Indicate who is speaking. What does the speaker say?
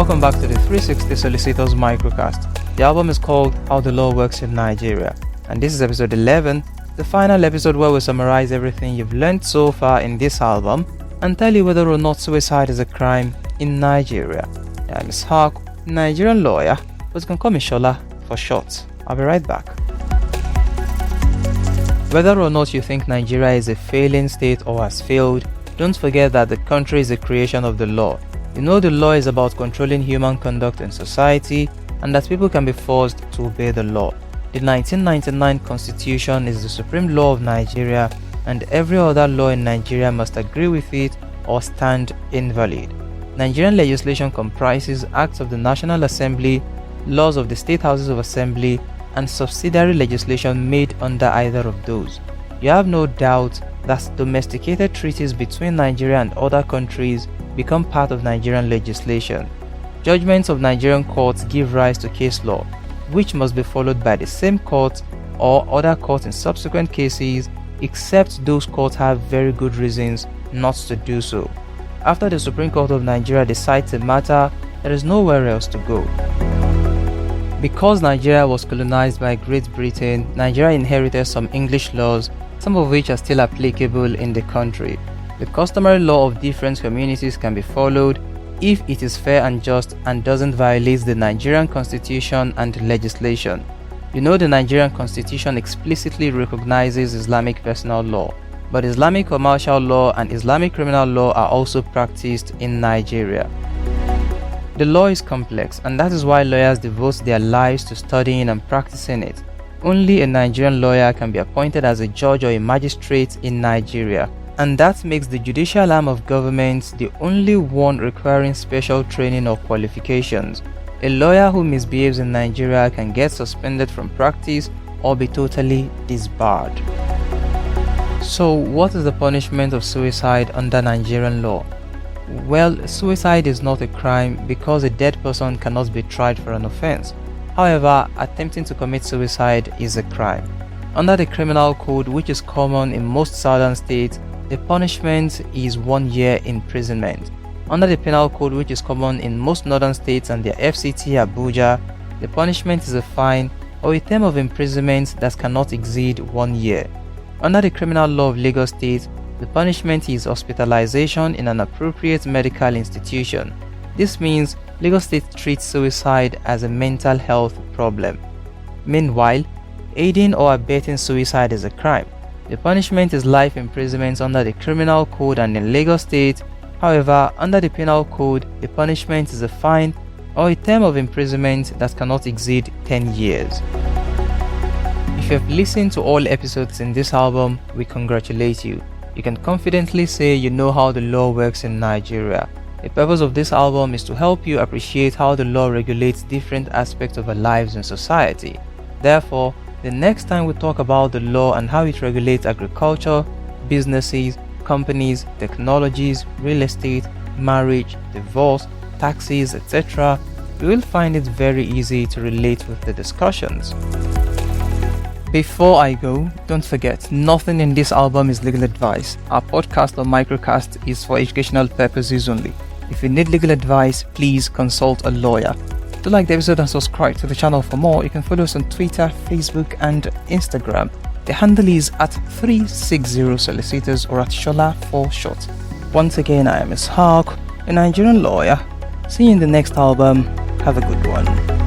Speaker 1: Welcome back to the 360 Solicitors Microcast. The album is called How the Law Works in Nigeria, and this is episode 11, the final episode where we summarize everything you've learned so far in this album and tell you whether or not suicide is a crime in Nigeria. I'm Ishaq, Nigerian lawyer, but you can call me Shola for short. I'll be right back. Whether or not you think Nigeria is a failing state or has failed, don't forget that the country is a creation of the law. You know the law is about controlling human conduct in society and that people can be forced to obey the law. The 1999 Constitution is the supreme law of Nigeria, and every other law in Nigeria must agree with it or stand invalid. Nigerian legislation comprises acts of the National Assembly, laws of the State Houses of Assembly, and subsidiary legislation made under either of those. You have no doubt that domesticated treaties between Nigeria and other countries become part of Nigerian legislation. Judgments of Nigerian courts give rise to case law, which must be followed by the same court or other courts in subsequent cases, except those courts have very good reasons not to do so. After the Supreme Court of Nigeria decides a matter, there is nowhere else to go. Because Nigeria was colonized by Great Britain, Nigeria inherited some English laws, some of which are still applicable in the country. The customary law of different communities can be followed if it is fair and just and doesn't violate the Nigerian Constitution and legislation. You know the Nigerian Constitution explicitly recognizes Islamic personal law, but Islamic commercial law and Islamic criminal law are also practiced in Nigeria. The law is complex, and that is why lawyers devote their lives to studying and practicing it. Only a Nigerian lawyer can be appointed as a judge or a magistrate in Nigeria, and that makes the judicial arm of government the only one requiring special training or qualifications. A lawyer who misbehaves in Nigeria can get suspended from practice or be totally disbarred. So, what is the punishment of suicide under Nigerian law? Well, suicide is not a crime because a dead person cannot be tried for an offense. However, attempting to commit suicide is a crime. Under the criminal code, which is common in most southern states, the punishment is 1 year imprisonment. Under the penal code, which is common in most northern states and their FCT Abuja, the punishment is a fine or a term of imprisonment that cannot exceed 1 year. Under the criminal law of Lagos State, the punishment is hospitalization in an appropriate medical institution. This means Lagos State treats suicide as a mental health problem. Meanwhile, aiding or abetting suicide is a crime. The punishment is life imprisonment under the criminal code and in Lagos State. However, under the penal code, the punishment is a fine or a term of imprisonment that cannot exceed 10 years. If you have listened to all episodes in this album, we congratulate you. You can confidently say you know how the law works in Nigeria. The purpose of this album is to help you appreciate how the law regulates different aspects of our lives in society. Therefore, the next time we talk about the law and how it regulates agriculture, businesses, companies, technologies, real estate, marriage, divorce, taxes, etc., you will find it very easy to relate with the discussions. Before I go, don't forget, nothing in this album is legal advice. Our podcast or microcast is for educational purposes only. If you need legal advice, please consult a lawyer. Do like the episode and subscribe to the channel for more. You can follow us on Twitter, Facebook and Instagram. The handle is at 360 Solicitors or at Shola for short. Once again, I am Ishaq, a Nigerian lawyer. See you in the next album. Have a good one.